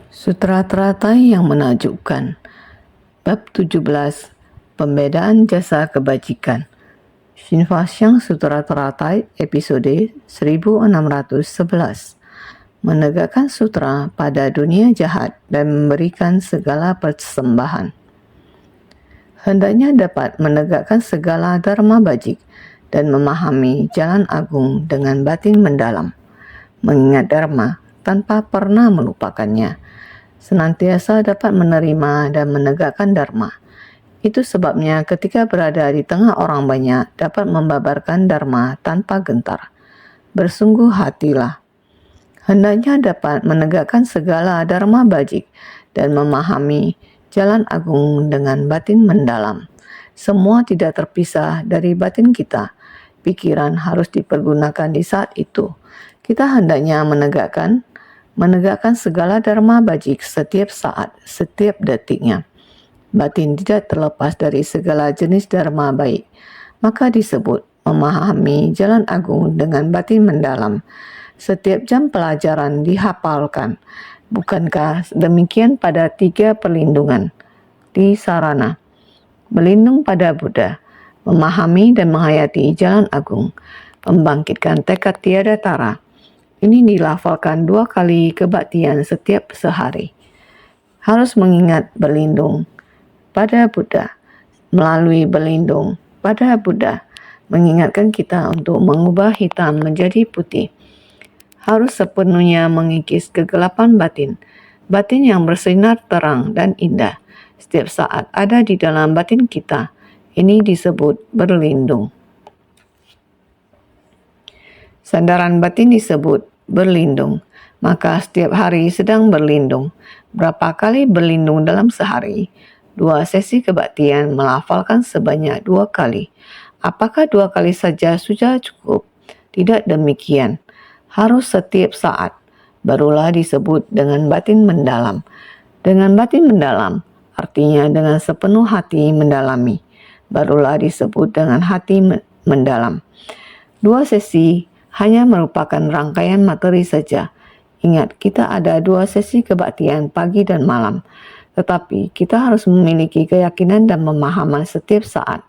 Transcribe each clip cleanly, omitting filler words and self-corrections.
Sutra teratai yang menakjubkan. Bab 17. Pembedaan jasa kebajikan. Shinfasyang Sutra Teratai episode 1611. Menegakkan sutra pada dunia jahat dan memberikan segala persembahan. Hendaknya dapat menegakkan segala dharma bajik dan memahami jalan agung dengan batin mendalam, mengingat dharma tanpa pernah melupakannya, senantiasa dapat menerima dan menegakkan dharma. Itu sebabnya ketika berada di tengah orang banyak dapat membabarkan dharma tanpa gentar. Bersungguh hatilah. Hendaknya dapat menegakkan segala dharma bajik dan memahami jalan agung dengan batin mendalam. Semua tidak terpisah dari batin kita. Pikiran harus dipergunakan di saat itu. Kita hendaknya menegakkan segala dharma bajik setiap saat, setiap detiknya. Batin tidak terlepas dari segala jenis dharma baik, maka disebut memahami jalan agung dengan batin mendalam. Setiap jam pelajaran dihafalkan. Bukankah demikian pada 3 perlindungan di sarana? Berlindung pada Buddha, memahami dan menghayati jalan agung, membangkitkan tekad tiada tara. Ini dilafalkan 2 kali kebaktian setiap sehari. Harus mengingat berlindung pada Buddha. Melalui berlindung pada Buddha, mengingatkan kita untuk mengubah hitam menjadi putih. Harus sepenuhnya mengikis kegelapan batin. Batin yang bersinar terang dan indah setiap saat ada di dalam batin kita. Ini disebut berlindung. Sandaran batin disebut berlindung, maka setiap hari sedang berlindung. Berapa kali berlindung dalam sehari? 2 sesi kebaktian melafalkan sebanyak 2 kali. Apakah 2 kali saja sudah cukup? Tidak demikian. Harus setiap saat. Barulah disebut dengan batin mendalam. Dengan batin mendalam, artinya dengan sepenuh hati mendalami. Barulah disebut dengan hati mendalam. 2 sesi hanya merupakan rangkaian materi saja. Ingat, kita ada 2 sesi kebaktian pagi dan malam. Tetapi kita harus memiliki keyakinan dan pemahaman setiap saat.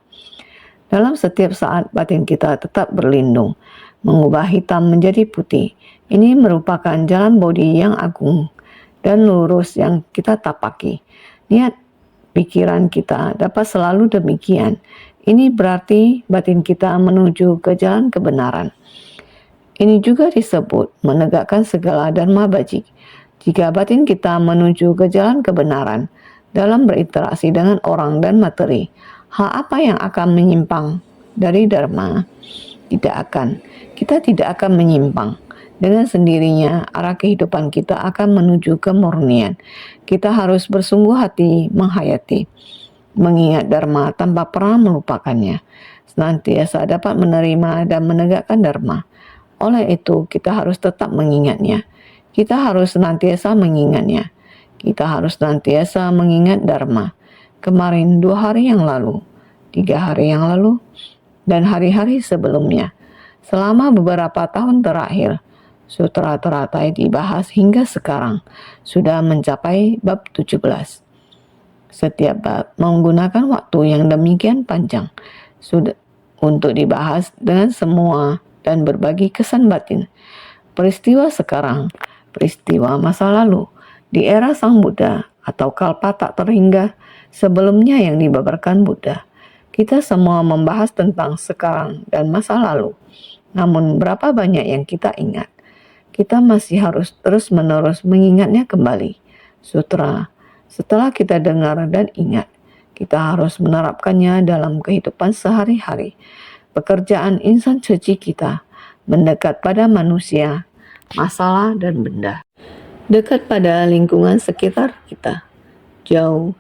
Dalam setiap saat batin kita tetap berlindung, mengubah hitam menjadi putih. Ini merupakan jalan bodi yang agung dan lurus yang kita tapaki. Niat pikiran kita dapat selalu demikian. Ini berarti batin kita menuju ke jalan kebenaran. Ini juga disebut menegakkan segala dharma bajik. Jika batin kita menuju ke jalan kebenaran dalam berinteraksi dengan orang dan materi, hal apa yang akan menyimpang dari dharma? Tidak akan. Kita tidak akan menyimpang. Dengan sendirinya, arah kehidupan kita akan menuju kemurnian. Kita harus bersungguh hati menghayati, mengingat dharma tanpa pernah melupakannya. Senantiasa dapat menerima dan menegakkan dharma. Oleh itu, kita harus tetap mengingatnya. Kita harus senantiasa mengingatnya. Kita harus senantiasa mengingat dharma. Kemarin 2 hari yang lalu, 3 hari yang lalu, dan hari-hari sebelumnya. Selama beberapa tahun terakhir, Sutra Teratai dibahas hingga sekarang, sudah mencapai bab 17. Setiap bab menggunakan waktu yang demikian panjang sudah untuk dibahas dengan semua dan berbagi kesan batin. Peristiwa sekarang, peristiwa masa lalu, di era Sang Buddha atau kalpa tak terhingga sebelumnya yang dibabarkan Buddha. Kita semua membahas tentang sekarang dan masa lalu. Namun berapa banyak yang kita ingat? Kita masih harus terus-menerus mengingatnya kembali. Sutra, setelah kita dengar dan ingat, kita harus menerapkannya dalam kehidupan sehari-hari. Pekerjaan insan suci kita mendekat pada manusia, masalah dan benda. Dekat pada lingkungan sekitar kita. Jauh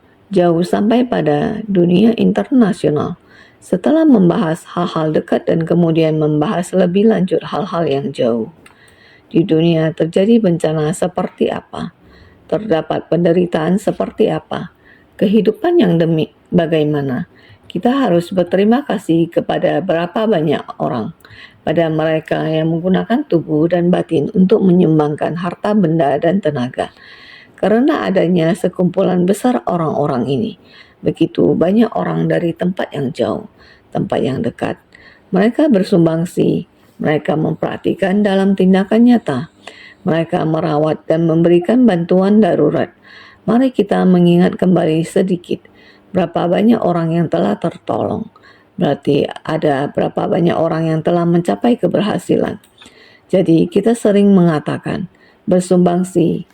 sampai pada dunia internasional. Setelah membahas hal-hal dekat dan kemudian membahas lebih lanjut hal-hal yang jauh. Di dunia terjadi bencana seperti apa? Terdapat penderitaan seperti apa? Kehidupan yang bagaimana? Kita harus berterima kasih kepada berapa banyak orang, pada mereka yang menggunakan tubuh dan batin untuk menyumbangkan harta benda dan tenaga. Karena adanya sekumpulan besar orang-orang ini, begitu banyak orang dari tempat yang jauh, tempat yang dekat. Mereka bersumbangsi, mereka mempraktikkan dalam tindakan nyata, mereka merawat dan memberikan bantuan darurat. Mari kita mengingat kembali sedikit berapa banyak orang yang telah tertolong. Berarti ada berapa banyak orang yang telah mencapai keberhasilan. Jadi kita sering mengatakan bersumbangsi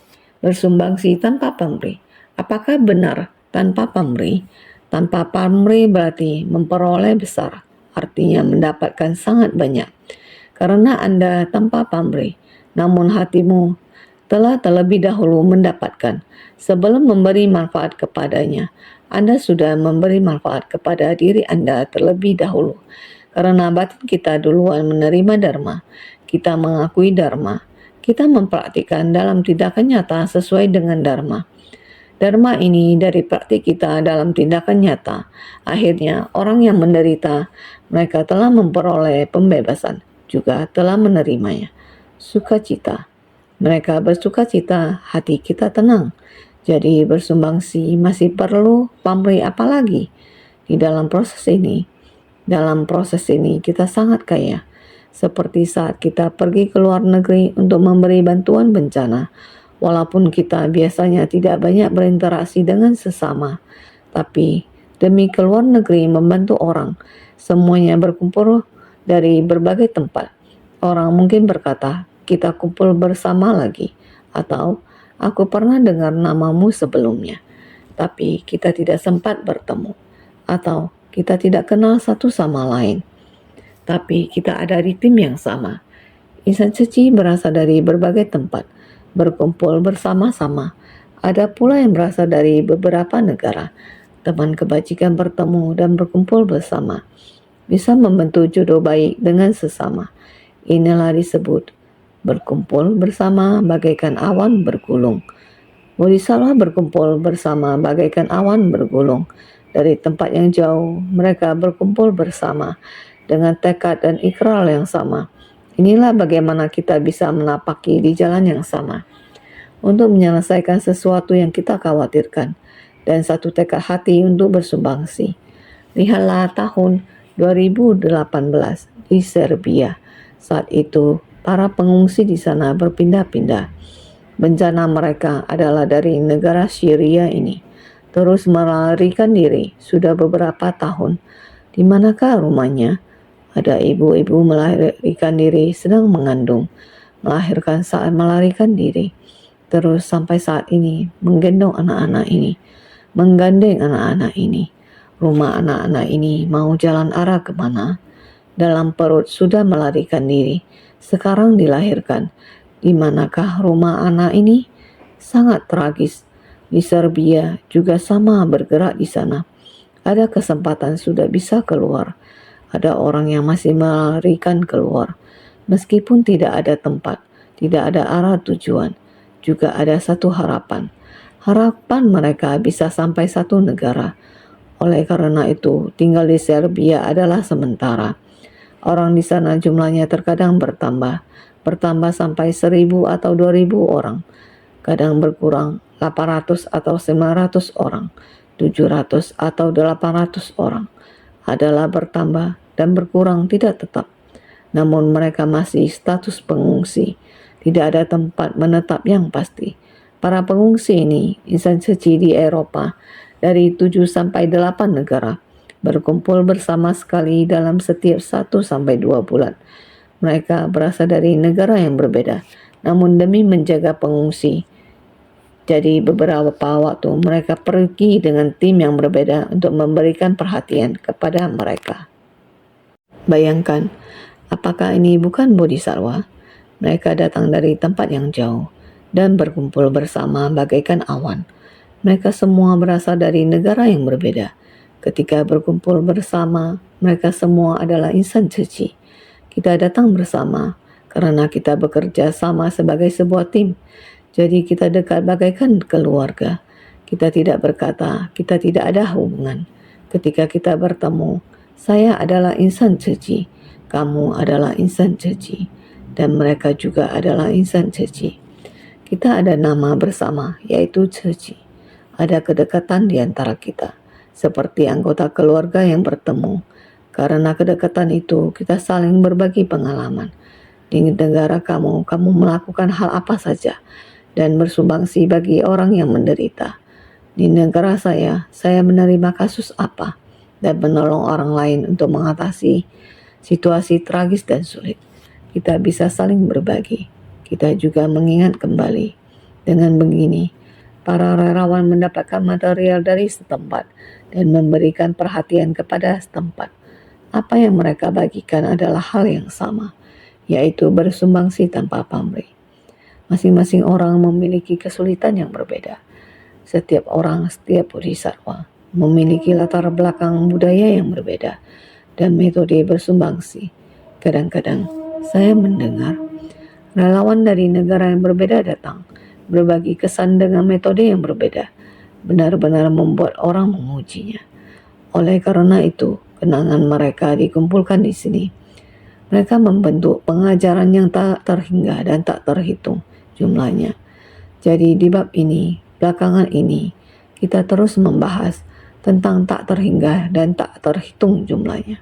tanpa pamrih. Apakah benar tanpa pamrih? Tanpa pamrih berarti memperoleh besar, artinya mendapatkan sangat banyak. Karena Anda tanpa pamrih, namun hatimu telah terlebih dahulu mendapatkan. Sebelum memberi manfaat kepadanya, Anda sudah memberi manfaat kepada diri Anda terlebih dahulu. Karena batin kita duluan menerima dharma, kita mengakui dharma, kita mempraktikkan dalam tindakan nyata sesuai dengan dharma. Dharma ini dari praktik kita dalam tindakan nyata. Akhirnya orang yang menderita, mereka telah memperoleh pembebasan, juga telah menerimanya. Sukacita. Mereka bersukacita, hati kita tenang. Jadi bersumbangsi masih perlu pamrih apalagi. Di dalam proses ini kita sangat kaya. Seperti saat kita pergi ke luar negeri untuk memberi bantuan bencana. Walaupun kita biasanya tidak banyak berinteraksi dengan sesama, tapi demi ke luar negeri membantu orang, semuanya berkumpul dari berbagai tempat. Orang mungkin berkata, kita kumpul bersama lagi, atau aku pernah dengar namamu sebelumnya, tapi kita tidak sempat bertemu, atau kita tidak kenal satu sama lain, tapi kita ada di tim yang sama. Insan suci berasal dari berbagai tempat, berkumpul bersama-sama. Ada pula yang berasal dari beberapa negara. Teman kebajikan bertemu dan berkumpul bersama, bisa membentuk jodoh baik dengan sesama. Inilah disebut berkumpul bersama bagaikan awan bergulung. Bodhisattva berkumpul bersama bagaikan awan bergulung. Dari tempat yang jauh, mereka berkumpul bersama dengan tekad dan ikrar yang sama. Inilah bagaimana kita bisa menapaki di jalan yang sama untuk menyelesaikan sesuatu yang kita khawatirkan dan satu tekad hati untuk bersumbangsi. Lihatlah tahun 2018 di Serbia. Saat itu, para pengungsi di sana berpindah-pindah. Bencana mereka adalah dari negara Syria ini. Terus melarikan diri sudah beberapa tahun. Di manakah rumahnya? Ada ibu-ibu melarikan diri sedang mengandung, melahirkan saat melarikan diri. Terus sampai saat ini menggandeng anak-anak ini. Rumah anak-anak ini mau jalan arah kemana? Dalam perut sudah melarikan diri, sekarang dilahirkan. Di manakah rumah anak ini? Sangat tragis. Di Serbia juga sama bergerak di sana. Ada kesempatan sudah bisa keluar. Ada orang yang masih melarikan keluar. Meskipun tidak ada tempat, tidak ada arah tujuan, juga ada satu harapan. Harapan mereka bisa sampai satu negara. Oleh karena itu, tinggal di Serbia adalah sementara. Orang di sana jumlahnya terkadang bertambah sampai 1.000 atau 2.000 orang. Kadang berkurang 800 atau 900 orang, 700 atau 800 orang. Adalah bertambah dan berkurang tidak tetap. Namun mereka masih status pengungsi. Tidak ada tempat menetap yang pasti. Para pengungsi ini, insan suci di Eropa, dari 7 sampai 8 negara, berkumpul bersama sekali dalam setiap 1 sampai 2 bulan. Mereka berasal dari negara yang berbeda, namun demi menjaga pengungsi, jadi beberapa waktu mereka pergi dengan tim yang berbeda untuk memberikan perhatian kepada mereka. Bayangkan, apakah ini bukan bodhisattva? Mereka datang dari tempat yang jauh dan berkumpul bersama bagaikan awan. Mereka semua berasal dari negara yang berbeda. Ketika berkumpul bersama, mereka semua adalah insan suci. Kita datang bersama karena kita bekerja sama sebagai sebuah tim. Jadi kita dekat bagaikan keluarga. Kita tidak berkata, kita tidak ada hubungan. Ketika kita bertemu, saya adalah insan suci, kamu adalah insan suci, dan mereka juga adalah insan suci. Kita ada nama bersama, yaitu Ceci. Ada kedekatan di antara kita, seperti anggota keluarga yang bertemu. Karena kedekatan itu, kita saling berbagi pengalaman. Di negara kamu melakukan hal apa saja dan bersumbangsi bagi orang yang menderita. Di negara saya menerima kasus apa dan menolong orang lain untuk mengatasi situasi tragis dan sulit. Kita bisa saling berbagi. Kita juga mengingat kembali. Dengan begini, para relawan mendapatkan material dari setempat dan memberikan perhatian kepada setempat. Apa yang mereka bagikan adalah hal yang sama, yaitu bersumbangsi tanpa pamrih. Masing-masing orang memiliki kesulitan yang berbeda. Setiap orang, setiap bodhisattva memiliki latar belakang budaya yang berbeda dan metode bersumbangsi. Kadang-kadang saya mendengar relawan dari negara yang berbeda datang, berbagi kesan dengan metode yang berbeda, benar-benar membuat orang memujinya. Oleh karena itu, kenangan mereka dikumpulkan di sini. Mereka membentuk pengajaran yang tak terhingga dan tak terhitung jumlahnya. Jadi di bab ini, belakangan ini, kita terus membahas tentang tak terhingga dan tak terhitung jumlahnya,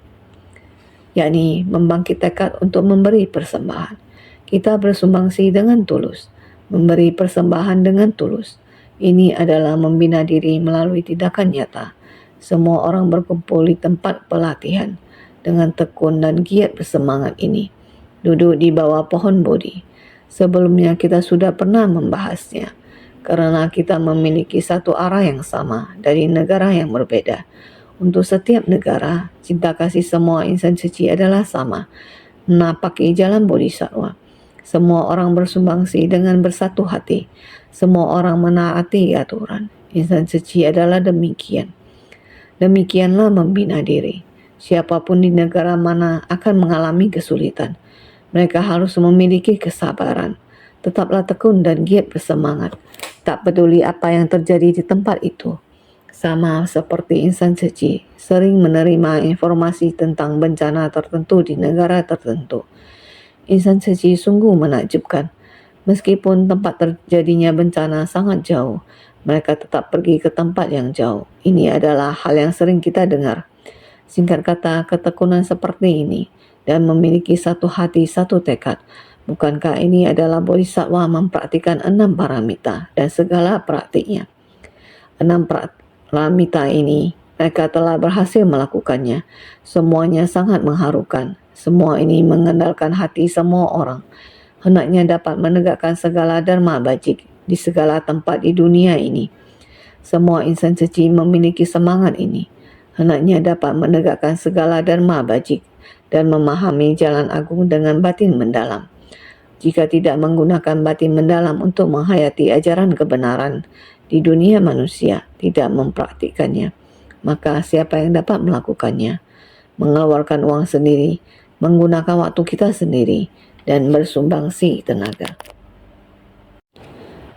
yakni membangkit tekad untuk memberi persembahan. Kita bersumbangsi dengan tulus, memberi persembahan dengan tulus. Ini adalah membina diri melalui tindakan nyata. Semua orang berkumpul di tempat pelatihan dengan tekun dan giat bersemangat ini, duduk di bawah pohon Bodhi. Sebelumnya kita sudah pernah membahasnya, karena kita memiliki satu arah yang sama dari negara yang berbeda. Untuk setiap negara, cinta kasih semua insan suci adalah sama, menapaki jalan bodhisattva. Semua orang bersumbangsi dengan bersatu hati. Semua orang menaati aturan. Insan suci adalah demikian. Demikianlah membina diri. Siapapun di negara mana akan mengalami kesulitan. Mereka harus memiliki kesabaran. Tetaplah tekun dan giat bersemangat. Tak peduli apa yang terjadi di tempat itu. Sama seperti insan suci, sering menerima informasi tentang bencana tertentu di negara tertentu. Insan suci sungguh menakjubkan. Meskipun tempat terjadinya bencana sangat jauh, mereka tetap pergi ke tempat yang jauh. Ini adalah hal yang sering kita dengar. Singkat kata, ketekunan seperti ini dan memiliki satu hati, satu tekad. Bukankah ini adalah bodhisattva mempraktikkan 6 paramita dan segala praktiknya? 6 paramita ini, mereka telah berhasil melakukannya. Semuanya sangat mengharukan. Semua ini mengandalkan hati semua orang. Hendaknya dapat menegakkan segala dharma bajik di segala tempat di dunia ini. Semua insan suci memiliki semangat ini. Hendaknya dapat menegakkan segala dharma bajik dan memahami jalan agung dengan batin mendalam. Jika tidak menggunakan batin mendalam untuk menghayati ajaran kebenaran di dunia manusia, tidak mempraktikkannya, maka siapa yang dapat melakukannya? Mengeluarkan uang sendiri, menggunakan waktu kita sendiri, dan bersumbangsi tenaga.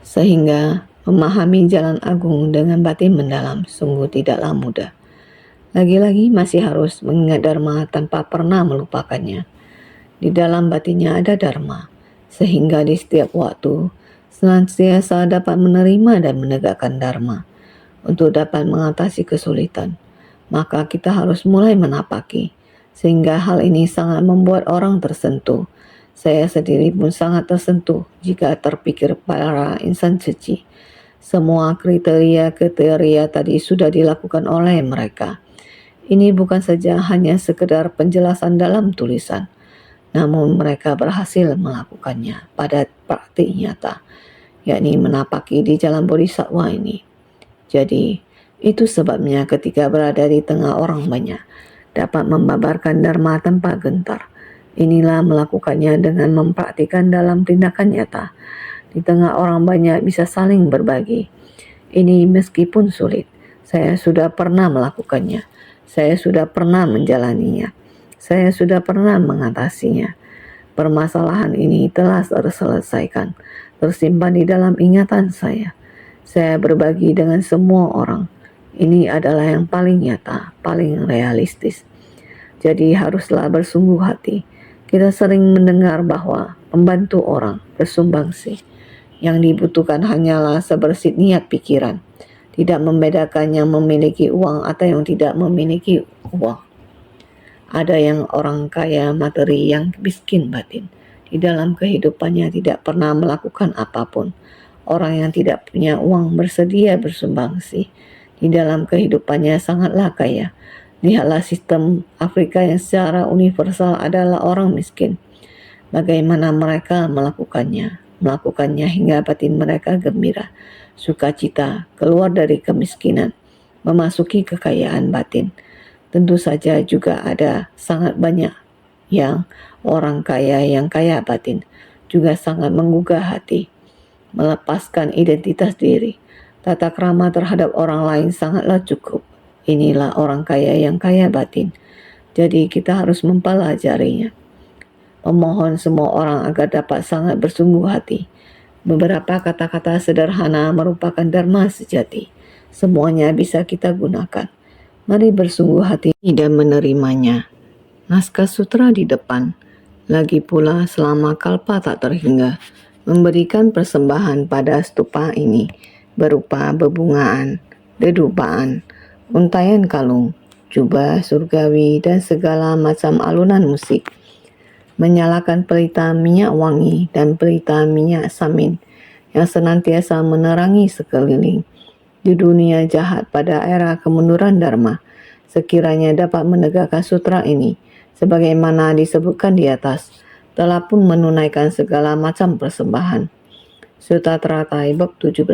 Sehingga memahami jalan agung dengan batin mendalam sungguh tidaklah mudah. Lagi-lagi masih harus mengingat dharma tanpa pernah melupakannya. Di dalam batinnya ada dharma, sehingga di setiap waktu senantiasa dapat menerima dan menegakkan dharma. Untuk dapat mengatasi kesulitan, maka kita harus mulai menapaki, sehingga hal ini sangat membuat orang tersentuh. Saya sendiri pun sangat tersentuh jika terpikir para insan suci. Semua kriteria tadi sudah dilakukan oleh mereka. Ini bukan saja hanya sekedar penjelasan dalam tulisan, namun mereka berhasil melakukannya pada praktik nyata, yakni menapaki di jalan bodhisattva ini. Jadi, itu sebabnya ketika berada di tengah orang banyak, dapat membabarkan dharma tanpa gentar. Inilah melakukannya dengan mempraktikkan dalam tindakan nyata. Di tengah orang banyak bisa saling berbagi. Ini meskipun sulit, saya sudah pernah melakukannya. Saya sudah pernah menjalaninya. Saya sudah pernah mengatasinya. Permasalahan ini telah terselesaikan, tersimpan di dalam ingatan saya. Saya berbagi dengan semua orang. Ini adalah yang paling nyata, paling realistis. Jadi haruslah bersungguh hati. Kita sering mendengar bahwa membantu orang bersumbangsi. Yang dibutuhkan hanyalah sebersih niat pikiran, tidak membedakan yang memiliki uang atau yang tidak memiliki uang. Ada yang orang kaya materi, yang miskin batin. Di dalam kehidupannya tidak pernah melakukan apapun. Orang yang tidak punya uang bersedia bersumbangsi. Di dalam kehidupannya sangatlah kaya. Lihatlah sistem Afrika yang secara universal adalah orang miskin. Bagaimana mereka melakukannya? Melakukannya hingga batin mereka gembira, sukacita, keluar dari kemiskinan, memasuki kekayaan batin. Tentu saja juga ada sangat banyak yang orang kaya yang kaya batin, juga sangat menggugah hati, melepaskan identitas diri. Tata krama terhadap orang lain sangatlah cukup. Inilah orang kaya yang kaya batin. Jadi kita harus mempelajarinya. Memohon semua orang agar dapat sangat bersungguh hati. Beberapa kata-kata sederhana merupakan dharma sejati. Semuanya bisa kita gunakan. Mari bersungguh hati dan menerimanya. Naskah sutra di depan. Lagi pula selama kalpa tak terhingga, memberikan persembahan pada stupa ini berupa bebungaan, dedupaan, untayan kalung, jubah surgawi, dan segala macam alunan musik. Menyalakan pelita minyak wangi dan pelita minyak samin yang senantiasa menerangi sekeliling. Di dunia jahat pada era kemunduran Dharma, sekiranya dapat menegakkan sutra ini, sebagaimana disebutkan di atas, telah pun menunaikan segala macam persembahan. Sutta Teratai bab 17,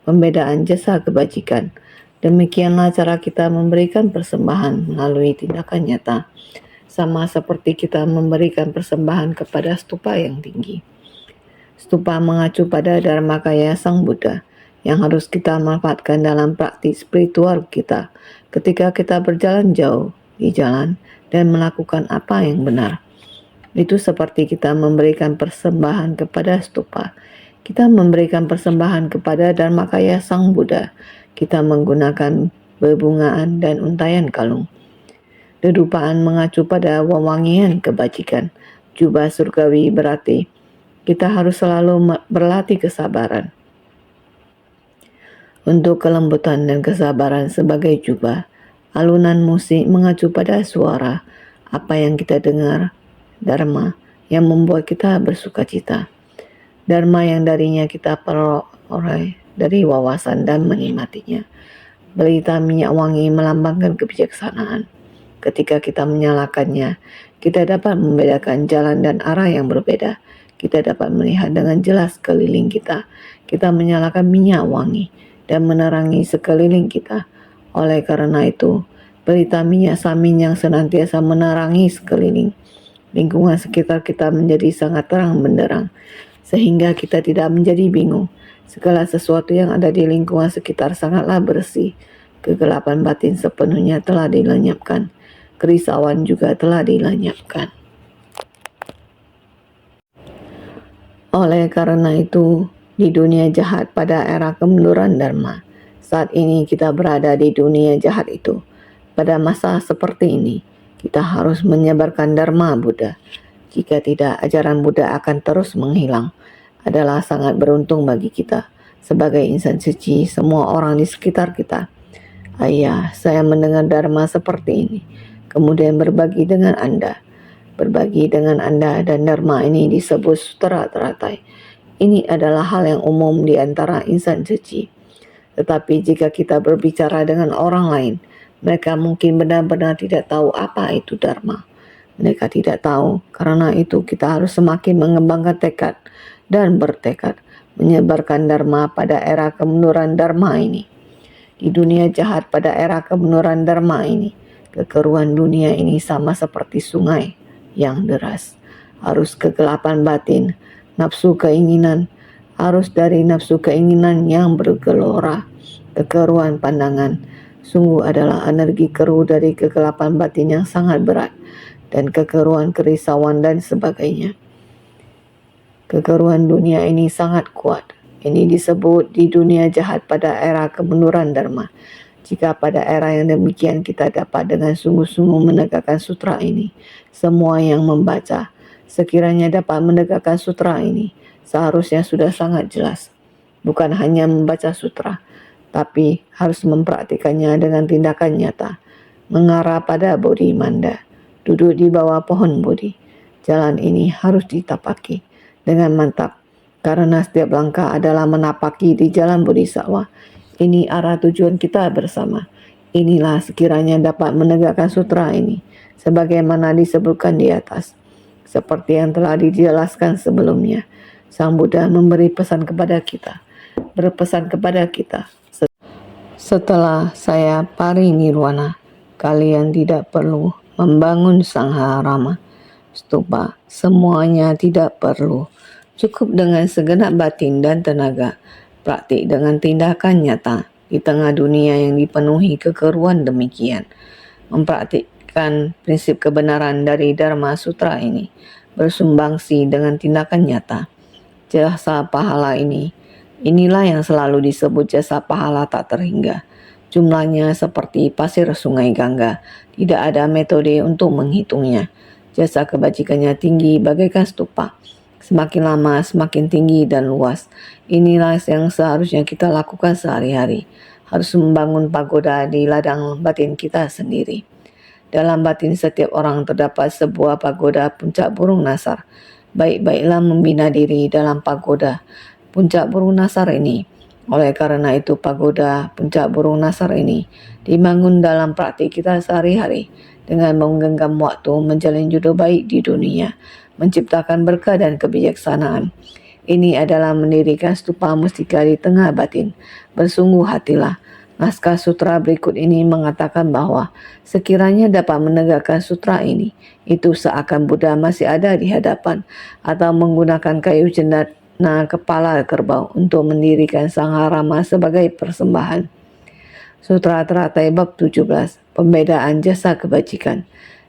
pembedaan jasa kebajikan. Demikianlah cara kita memberikan persembahan melalui tindakan nyata, sama seperti kita memberikan persembahan kepada stupa yang tinggi. Stupa mengacu pada Dharmakaya Sang Buddha, yang harus kita manfaatkan dalam praktik spiritual kita ketika kita berjalan jauh di jalan dan melakukan apa yang benar. Itu seperti kita memberikan persembahan kepada stupa. Kita memberikan persembahan kepada Dharmakaya Sang Buddha. Kita menggunakan bebungaan dan untayan kalung. Dedupaan mengacu pada wewangian kebajikan. Jubah surgawi berarti kita harus selalu berlatih kesabaran. Untuk kelembutan dan kesabaran sebagai jubah, alunan musik mengacu pada suara, apa yang kita dengar, dharma yang membuat kita bersukacita, dharma yang darinya kita peroleh dari wawasan dan menikmatinya. Pelita minyak wangi melambangkan kebijaksanaan. Ketika kita menyalakannya, kita dapat membedakan jalan dan arah yang berbeda. Kita dapat melihat dengan jelas sekeliling kita. Kita menyalakan minyak wangi dan menerangi sekeliling kita. Oleh karena itu, pelita minyak samin yang senantiasa menerangi sekeliling lingkungan sekitar kita menjadi sangat terang benderang, sehingga kita tidak menjadi bingung. Segala sesuatu yang ada di lingkungan sekitar sangatlah bersih. Kegelapan batin sepenuhnya telah dilenyapkan. Kerisauan juga telah dilenyapkan. Oleh karena itu, di dunia jahat pada era kemunduran Dharma, saat ini kita berada di dunia jahat itu. Pada masa seperti ini, kita harus menyebarkan Dharma Buddha. Jika tidak, ajaran Buddha akan terus menghilang. Adalah sangat beruntung bagi kita sebagai insan suci, semua orang di sekitar kita. Ayah, saya mendengar Dharma seperti ini, kemudian berbagi dengan Anda. Berbagi dengan Anda dan Dharma ini disebut Sutra Teratai. Ini adalah hal yang umum di antara insan suci. Tetapi jika kita berbicara dengan orang lain, mereka mungkin benar-benar tidak tahu apa itu Dharma. Mereka tidak tahu, karena itu kita harus semakin mengembangkan tekad dan bertekad menyebarkan Dharma pada era kemunduran Dharma ini. Di dunia jahat pada era kemunduran Dharma ini, kekeruan dunia ini sama seperti sungai yang deras. Arus kegelapan batin, nafsu keinginan, arus dari nafsu keinginan yang bergelora, kekeruan pandangan, sungguh adalah energi keruh dari kegelapan batin yang sangat berat, dan kekeruan kerisauan dan sebagainya. Kekeruan dunia ini sangat kuat. Ini disebut di dunia jahat pada era kemunduran Dharma. Jika pada era yang demikian kita dapat dengan sungguh-sungguh menegakkan sutra ini, semua yang membaca sekiranya dapat menegakkan sutra ini, seharusnya sudah sangat jelas. Bukan hanya membaca sutra, tapi harus mempraktikannya dengan tindakan nyata. Mengarah pada Bodhi Manda, duduk di bawah pohon Bodhi. Jalan ini harus ditapaki dengan mantap, karena setiap langkah adalah menapaki di jalan Bodhisattva. Ini arah tujuan kita bersama. Inilah sekiranya dapat menegakkan sutra ini, sebagaimana disebutkan di atas. Seperti yang telah dijelaskan sebelumnya, Sang Buddha memberi pesan kepada kita, berpesan kepada kita. Setelah saya parinirwana, kalian tidak perlu membangun sangharama, stupa, semuanya tidak perlu. Cukup dengan segenap batin dan tenaga, praktik dengan tindakan nyata di tengah dunia yang dipenuhi kekeruan demikian. Mempraktikkan prinsip kebenaran dari Dharma Sutra ini, bersumbangsi dengan tindakan nyata. Jasa pahala inilah yang selalu disebut jasa pahala tak terhingga. Jumlahnya seperti pasir sungai Gangga, tidak ada metode untuk menghitungnya. Jasa kebajikannya tinggi bagaikan stupa. Semakin lama semakin tinggi dan luas. Inilah yang seharusnya kita lakukan sehari-hari. Harus membangun pagoda di ladang batin kita sendiri. Dalam batin setiap orang terdapat sebuah pagoda puncak burung nasar. Baik-baiklah membina diri dalam pagoda puncak burung nasar ini. Oleh karena itu pagoda puncak burung nasar ini dibangun dalam praktik kita sehari-hari dengan menggenggam waktu menjalin jodoh baik di dunia, menciptakan berkah dan kebijaksanaan. Ini adalah mendirikan stupa mustika di tengah batin. Bersungguh hatilah. Naskah sutra berikut ini mengatakan bahwa sekiranya dapat menegakkan sutra ini, itu seakan Buddha masih ada di hadapan, atau menggunakan kayu cendana kepala kerbau untuk mendirikan sangharama sebagai persembahan. Sutra Teratai Bab 17, Pembedaan Jasa Kebajikan.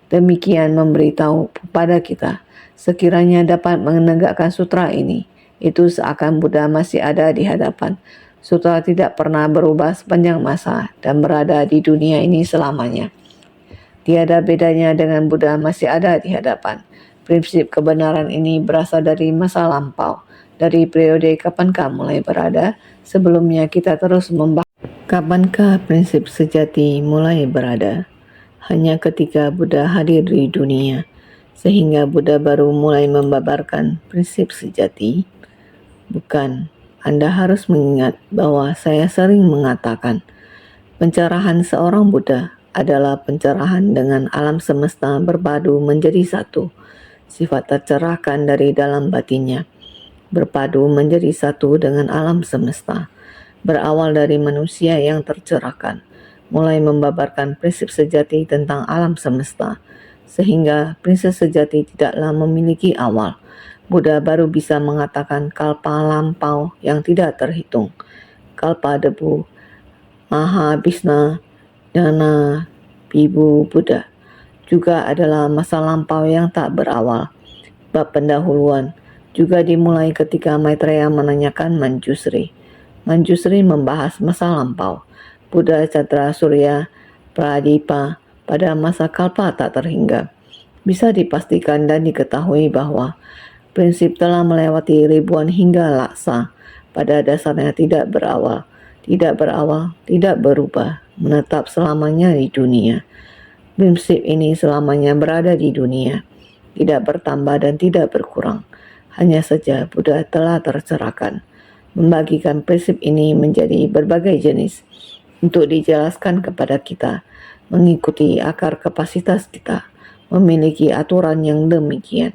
Demikian memberitahu kepada kita, sekiranya dapat menegakkan sutra ini, itu seakan Buddha masih ada di hadapan. Sutra tidak pernah berubah sepanjang masa dan berada di dunia ini selamanya. Tiada bedanya dengan Buddha masih ada di hadapan. Prinsip kebenaran ini berasal dari masa lampau, dari periode kapankah mulai berada. Sebelumnya kita terus membahas kapankah prinsip sejati mulai berada. Hanya ketika Buddha hadir di dunia, sehingga Buddha baru mulai membabarkan prinsip sejati. Bukan, Anda harus mengingat bahwa saya sering mengatakan, pencerahan seorang Buddha adalah pencerahan dengan alam semesta berpadu menjadi satu. Sifat tercerahkan dari dalam batinnya, berpadu menjadi satu dengan alam semesta. Berawal dari manusia yang tercerahkan, mulai membabarkan prinsip sejati tentang alam semesta, sehingga prinsip sejati tidaklah memiliki awal. Buddha baru bisa mengatakan kalpa lampau yang tidak terhitung, kalpa debu, maha bisna, dana, bibu Buddha, juga adalah masa lampau yang tak berawal. Bab pendahuluan juga dimulai ketika Maitreya menanyakan Manjusri. Manjusri membahas masa lampau. Buddha Chandra Surya Pradipa pada masa kalpa tak terhingga. Bisa dipastikan dan diketahui bahwa prinsip telah melewati ribuan hingga laksa, pada dasarnya tidak berawal, tidak berubah, menetap selamanya di dunia. Prinsip ini selamanya berada di dunia, tidak bertambah dan tidak berkurang. Hanya saja Buddha telah tercerahkan, membagikan prinsip ini menjadi berbagai jenis untuk dijelaskan kepada kita, mengikuti akar kapasitas kita, memiliki aturan yang demikian,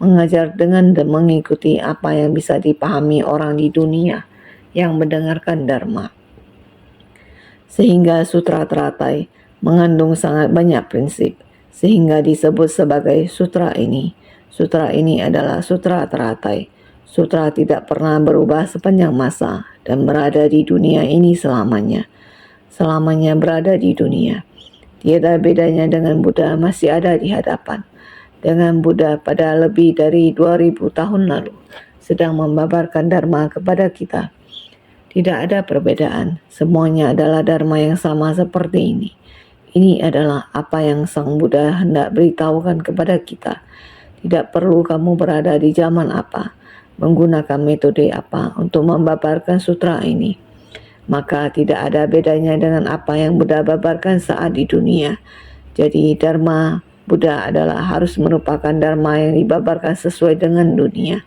mengajar dengan mengikuti apa yang bisa dipahami orang di dunia yang mendengarkan Dharma. Sehingga Sutra Teratai mengandung sangat banyak prinsip, sehingga disebut sebagai sutra ini. Sutra ini adalah Sutra Teratai. Sutra tidak pernah berubah sepanjang masa dan berada di dunia ini selamanya. Selamanya berada di dunia. Tiada bedanya dengan Buddha masih ada di hadapan. Dengan Buddha pada lebih dari 2000 tahun lalu sedang membabarkan Dharma kepada kita. Tidak ada perbedaan, semuanya adalah Dharma yang sama seperti ini. Ini adalah apa yang Sang Buddha hendak beritahukan kepada kita. Tidak perlu kamu berada di zaman apa, menggunakan metode apa untuk membabarkan sutra ini. Maka tidak ada bedanya dengan apa yang Buddha babarkan saat di dunia. Jadi Dharma Buddha adalah harus merupakan Dharma yang dibabarkan sesuai dengan dunia.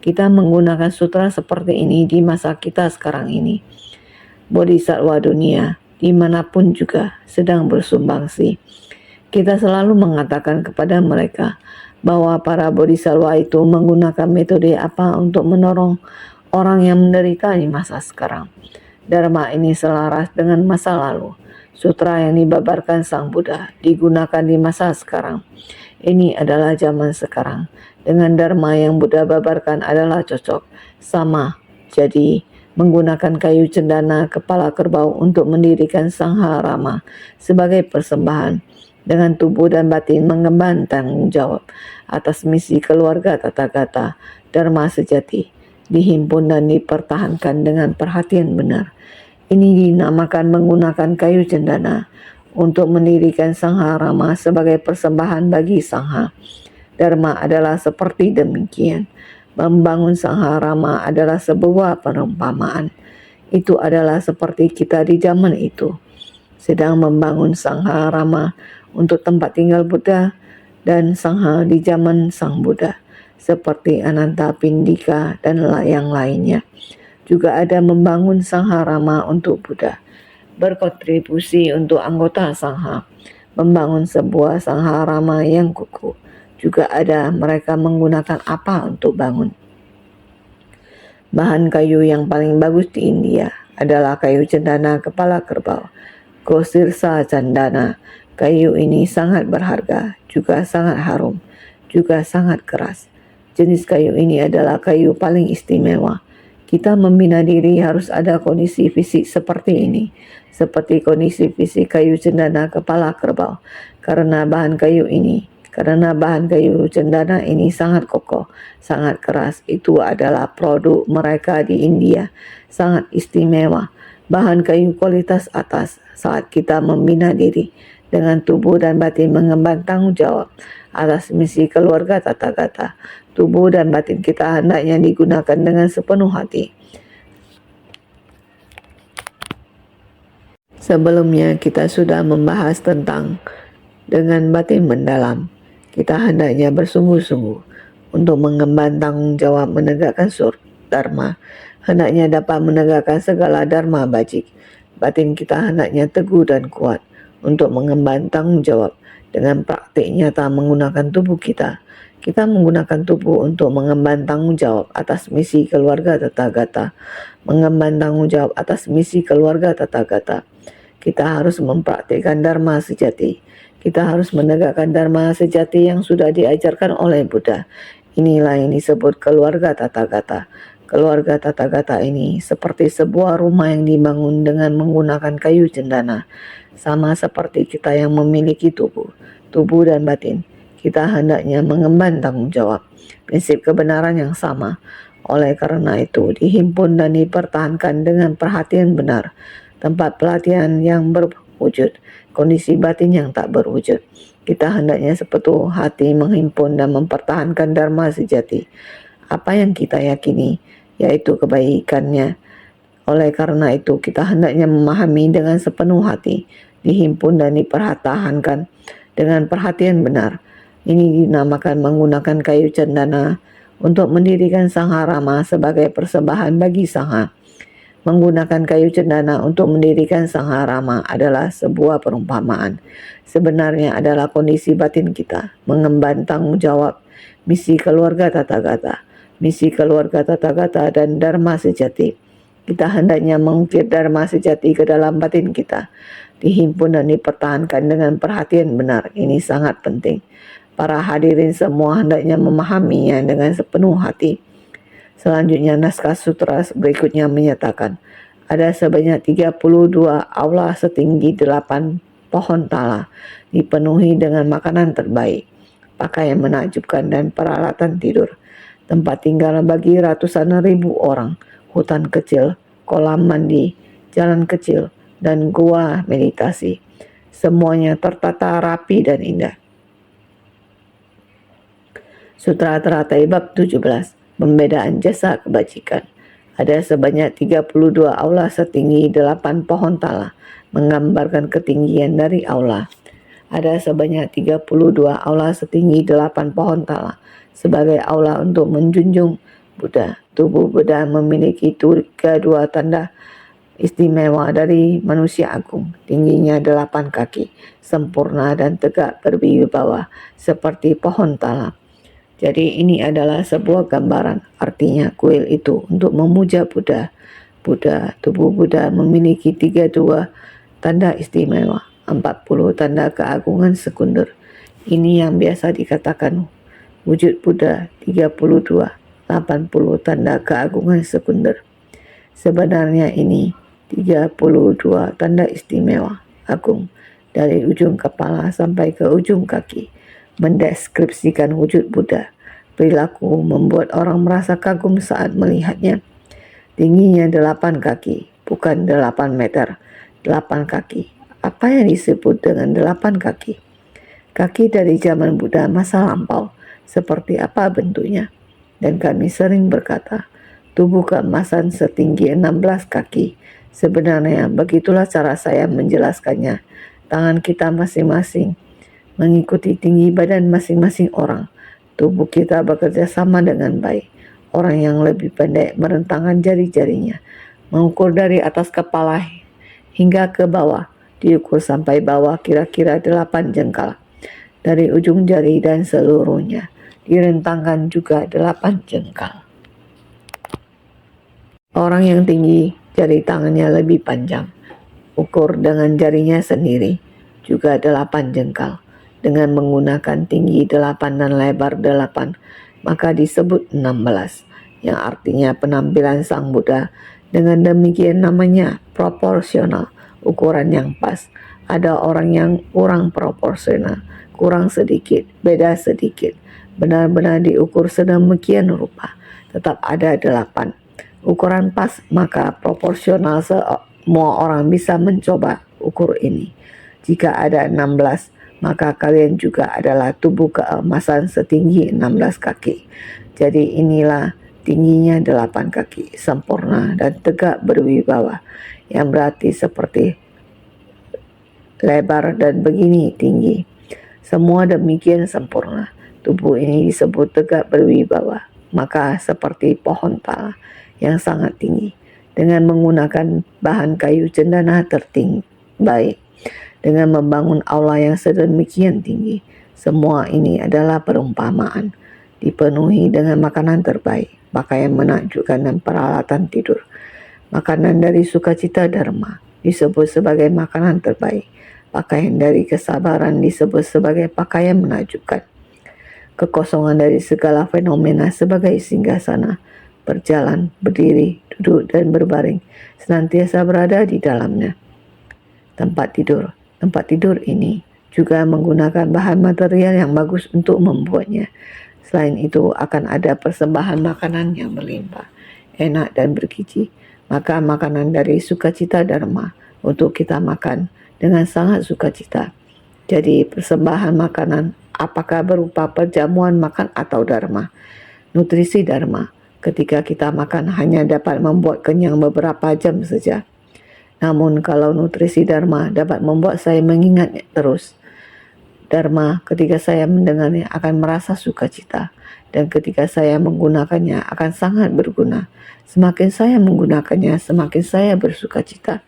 Kita menggunakan sutra seperti ini di masa kita sekarang ini. Bodhisattva dunia dimanapun juga sedang bersumbangsi. Kita selalu mengatakan kepada mereka bahwa para bodhisattva itu menggunakan metode apa untuk menolong orang yang menderita di masa sekarang. Dharma ini selaras dengan masa lalu. Sutra yang dibabarkan Sang Buddha digunakan di masa sekarang. Ini adalah zaman sekarang. Dengan Dharma yang Buddha babarkan adalah cocok, sama. Jadi, menggunakan kayu cendana kepala kerbau untuk mendirikan Sangha Rama sebagai persembahan. Dengan tubuh dan batin mengemban tanggung jawab atas misi keluarga Tathagata, Dharma sejati dihimpun dan dipertahankan dengan perhatian benar. Ini dinamakan menggunakan kayu cendana untuk mendirikan Sangha Rama sebagai persembahan bagi Sangha. Dharma adalah seperti demikian. Membangun Sangha Rama adalah sebuah perumpamaan. Itu adalah seperti kita di zaman itu, sedang membangun Sangha Rama untuk tempat tinggal Buddha dan Sangha di zaman Sang Buddha, seperti Ananta Pindika dan yang lainnya. Juga ada membangun Sangha Rama untuk Buddha, berkontribusi untuk anggota Sangha, membangun sebuah Sangha Rama yang kukuh. Juga ada mereka menggunakan apa untuk bangun. Bahan kayu yang paling bagus di India adalah kayu cendana kepala kerbau, Gosirsa Candana. Kayu ini sangat berharga, juga sangat harum, juga sangat keras. Jenis kayu ini adalah kayu paling istimewa. Kita membina diri harus ada kondisi fisik seperti ini, seperti kondisi fisik kayu cendana kepala kerbau. Karena bahan kayu cendana ini sangat kokoh, sangat keras. Itu adalah produk mereka di India, sangat istimewa. Bahan kayu kualitas atas. Saat kita membina diri dengan tubuh dan batin mengemban tanggung jawab atas misi keluarga Tathagata, tubuh dan batin kita hendaknya digunakan dengan sepenuh hati. Sebelumnya kita sudah membahas tentang dengan batin mendalam. Kita hendaknya bersungguh-sungguh untuk mengemban tanggung jawab menegakkan Dharma. Hendaknya dapat menegakkan segala Dharma bajik. Batin kita hendaknya teguh dan kuat untuk mengemban tanggung jawab dengan praktik nyata menggunakan tubuh kita. Kita menggunakan tubuh untuk mengemban tanggung jawab atas misi keluarga Tathagata. Mengemban tanggung jawab atas misi keluarga Tathagata. Kita harus mempraktikkan Dharma sejati. Kita harus menegakkan Dharma sejati yang sudah diajarkan oleh Buddha. Inilah yang disebut keluarga Tathagata. Keluarga Tathagata ini seperti sebuah rumah yang dibangun dengan menggunakan kayu cendana. Sama seperti kita yang memiliki tubuh dan batin. Kita hendaknya mengemban tanggung jawab. Prinsip kebenaran yang sama. Oleh karena itu, dihimpun dan dipertahankan dengan perhatian benar. Tempat pelatihan yang berwujud, kondisi batin yang tak berwujud. Kita hendaknya sepenuh hati menghimpun dan mempertahankan Dharma sejati. Apa yang kita yakini, yaitu kebaikannya. Oleh karena itu, kita hendaknya memahami dengan sepenuh hati, dihimpun dan dipertahankan dengan perhatian benar. Ini dinamakan menggunakan kayu cendana untuk mendirikan Sangha Rama sebagai persembahan bagi Sangha. Menggunakan kayu cendana untuk mendirikan Sangha Rama adalah sebuah perumpamaan. Sebenarnya adalah kondisi batin kita, mengemban tanggung jawab misi keluarga Tathagata, misi keluarga Tathagata dan Dharma sejati. Kita hendaknya mengukir Dharma sejati ke dalam batin kita, dihimpun dan dipertahankan dengan perhatian benar. Ini sangat penting. Para hadirin semua hendaknya memahaminya dengan sepenuh hati. Selanjutnya naskah sutra berikutnya menyatakan, ada sebanyak 32 aula setinggi 8 pohon tala, dipenuhi dengan makanan terbaik, pakaian menakjubkan dan peralatan tidur, tempat tinggal bagi ratusan ribu orang, hutan kecil, kolam mandi, jalan kecil, dan gua meditasi. Semuanya tertata rapi dan indah. Sutra Teratai Bab 17. pembedaan jasa kebajikan. Ada sebanyak 32 aula setinggi 8 pohon tala, menggambarkan ketinggian dari aula. Ada sebanyak 32 aula setinggi 8 pohon tala, sebagai aula untuk menjunjung Buddha. Tubuh Buddha memiliki 32 tanda istimewa dari manusia agung. Tingginya 8 kaki, sempurna dan tegak berwibawa seperti pohon tala. Jadi ini adalah sebuah gambaran, artinya kuil itu untuk memuja Buddha. Tubuh Buddha memiliki 32 tanda istimewa, 40 tanda keagungan sekunder. Ini yang biasa dikatakan wujud Buddha 32, 80 tanda keagungan sekunder. Sebenarnya ini 32 tanda istimewa agung dari ujung kepala sampai ke ujung kaki, mendeskripsikan wujud Buddha. Perilaku membuat orang merasa kagum saat melihatnya. Tingginya 8 kaki, bukan 8 meter, 8 kaki. Apa yang disebut dengan 8 kaki? Kaki dari zaman Buddha masa lampau, seperti apa bentuknya? Dan kami sering berkata, tubuh keemasan setinggi 16 kaki. Sebenarnya begitulah cara saya menjelaskannya. Tangan kita masing-masing mengikuti tinggi badan masing-masing orang. Tubuh kita bekerja sama dengan baik. Orang yang lebih pendek merentangkan jari-jarinya, mengukur dari atas kepala hingga ke bawah, diukur sampai bawah kira-kira 8 jengkal. Dari ujung jari dan seluruhnya direntangkan juga 8 jengkal. Orang yang tinggi, jari tangannya lebih panjang. Ukur dengan jarinya sendiri, juga 8 jengkal. Dengan menggunakan tinggi 8 dan lebar 8, maka disebut 16, yang artinya penampilan Sang Buddha. Dengan demikian namanya proporsional, ukuran yang pas. Ada orang yang kurang proporsional, kurang sedikit, beda sedikit. Benar-benar diukur sedemikian rupa, tetap ada 8. Ukuran pas, maka proporsional, semua orang bisa mencoba ukur ini. Jika ada 16, maka kalian juga adalah tubuh keemasan setinggi 16 kaki. Jadi inilah tingginya 8 kaki, sempurna dan tegak berwibawa, yang berarti seperti lebar dan begini tinggi. Semua demikian sempurna. Tubuh ini disebut tegak berwibawa, maka seperti pohon tala yang sangat tinggi, dengan menggunakan bahan kayu cendana terbaik, dengan membangun aula yang sedemikian tinggi. Semua ini adalah perumpamaan, dipenuhi dengan makanan terbaik, pakaian menakjubkan dan peralatan tidur. Makanan dari sukacita dharma disebut sebagai makanan terbaik. Pakaian dari kesabaran disebut sebagai pakaian menakjubkan. Kekosongan dari segala fenomena sebagai singgasana, berjalan, berdiri, duduk, dan berbaring, senantiasa berada di dalamnya. Tempat tidur ini juga menggunakan bahan material yang bagus untuk membuatnya. Selain itu akan ada persembahan makanan yang berlimpah, enak dan bergizi. Maka makanan dari sukacita dharma untuk kita makan dengan sangat sukacita. Jadi persembahan makanan apakah berupa perjamuan makan atau dharma. Nutrisi dharma, ketika kita makan hanya dapat membuat kenyang beberapa jam saja. Namun kalau nutrisi dharma dapat membuat saya mengingatnya terus. Dharma ketika saya mendengarnya akan merasa sukacita, dan ketika saya menggunakannya akan sangat berguna. Semakin saya menggunakannya, semakin saya bersukacita.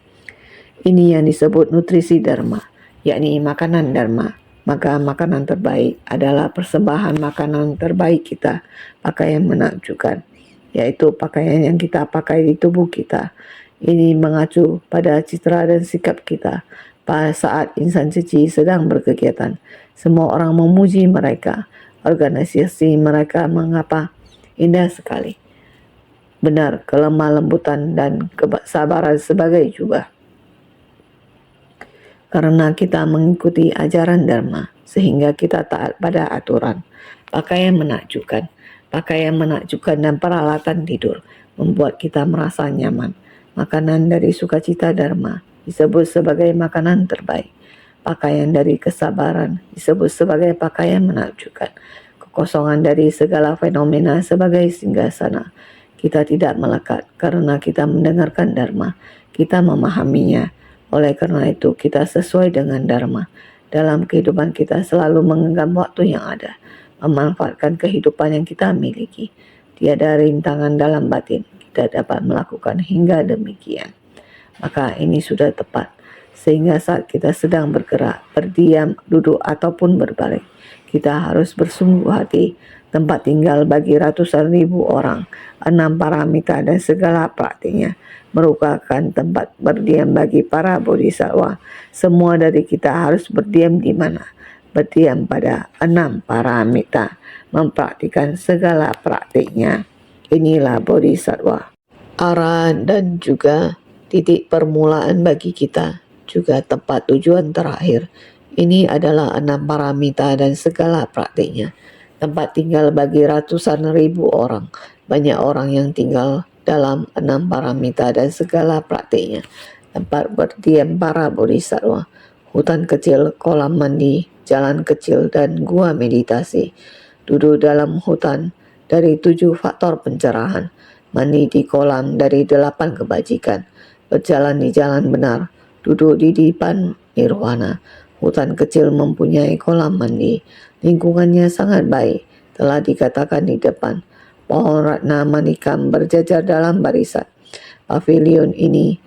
Ini yang disebut nutrisi dharma, yakni makanan dharma. Maka makanan terbaik adalah persembahan makanan terbaik kita, pakaian menakjubkan, yaitu pakaian yang kita pakai di tubuh kita. Ini mengacu pada citra dan sikap kita pada saat insan suci sedang berkegiatan. Semua orang memuji mereka. Organisasi mereka mengapa indah sekali. Benar, kelemah lembutan dan kesabaran sebagai jubah. Karena kita mengikuti ajaran dharma, sehingga kita taat pada aturan. Pakaian menakjubkan dan peralatan tidur membuat kita merasa nyaman. Makanan dari sukacita dharma disebut sebagai makanan terbaik. Pakaian dari kesabaran disebut sebagai pakaian menakjubkan. kosongan dari segala fenomena sebagai singgasana. Kita tidak melekat karena kita mendengarkan Dharma, kita memahaminya. Oleh karena itu, kita sesuai dengan Dharma. Dalam kehidupan kita selalu mengenggam waktu yang ada, memanfaatkan kehidupan yang kita miliki. Tiada rintangan dalam batin, kita dapat melakukan hingga demikian. Maka ini sudah tepat. Sehingga saat kita sedang bergerak, berdiam, duduk ataupun berbaring, kita harus bersungguh hati. Tempat tinggal bagi ratusan ribu orang, 6 paramita dan segala praktiknya merupakan tempat berdiam bagi para bodhisattva. Semua dari kita harus berdiam di mana? Berdiam pada 6 paramita, mempraktikkan segala praktiknya. Inilah bodhisattva. Arah dan juga titik permulaan bagi kita, juga tempat tujuan terakhir. Ini adalah 6 paramita dan segala praktiknya. Tempat tinggal bagi ratusan ribu orang. Banyak orang yang tinggal dalam 6 paramita dan segala praktiknya. Tempat berdiam para bodhisattva. Hutan kecil, kolam mandi, jalan kecil, dan gua meditasi. Duduk dalam hutan dari 7 faktor pencerahan. Mandi di kolam dari 8 kebajikan. Berjalan di jalan benar. Duduk di depan nirwana. Hutan kecil mempunyai kolam mandi. Lingkungannya sangat baik. Telah dikatakan di depan. Pohon ratna manikam berjajar dalam barisan. Pavilion ini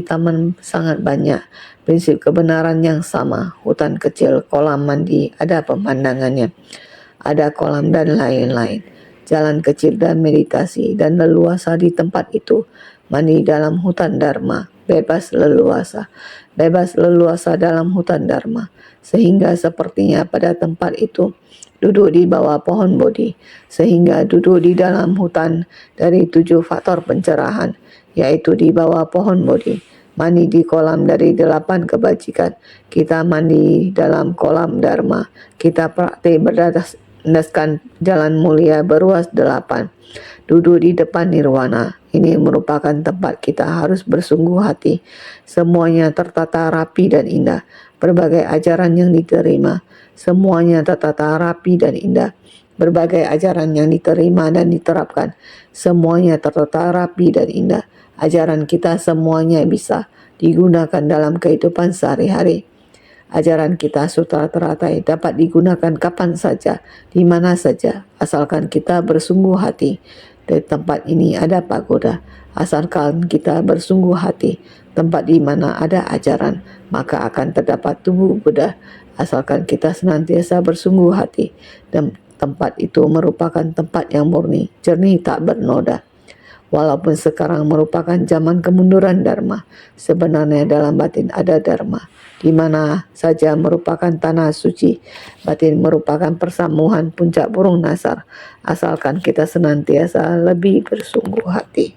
taman sangat banyak. Prinsip kebenaran yang sama. Hutan kecil, kolam mandi, ada pemandangannya. Ada kolam dan lain-lain. Jalan kecil dan meditasi dan leluasa di tempat itu. Mandi dalam hutan Dharma. Bebas leluasa dalam hutan Dharma, sehingga sepertinya pada tempat itu duduk di bawah pohon bodhi, sehingga duduk di dalam hutan dari 7 faktor pencerahan, yaitu di bawah pohon bodhi. Mandi di kolam dari 8 kebajikan, kita mandi dalam kolam Dharma, kita praktik berdasarkan jalan mulia beruas 8. Duduk di depan nirwana. Ini merupakan tempat kita harus bersungguh hati. Semuanya tertata rapi dan indah. Berbagai ajaran yang diterima. Semuanya tertata rapi dan indah. Berbagai ajaran yang diterima dan diterapkan. Semuanya tertata rapi dan indah. Ajaran kita semuanya bisa digunakan dalam kehidupan sehari-hari. Ajaran kita sutra teratai dapat digunakan kapan saja, di mana saja, asalkan kita bersungguh hati. Di tempat ini ada pagoda, asalkan kita bersungguh hati. Tempat di mana ada ajaran, maka akan terdapat tubuh Buddha, asalkan kita senantiasa bersungguh hati. Dan tempat itu merupakan tempat yang murni, jernih tak bernoda. Walaupun sekarang merupakan zaman kemunduran Dharma, sebenarnya dalam batin ada Dharma. Di mana saja merupakan tanah suci. Batin merupakan persamuhan puncak burung nasar, asalkan kita senantiasa lebih bersungguh hati.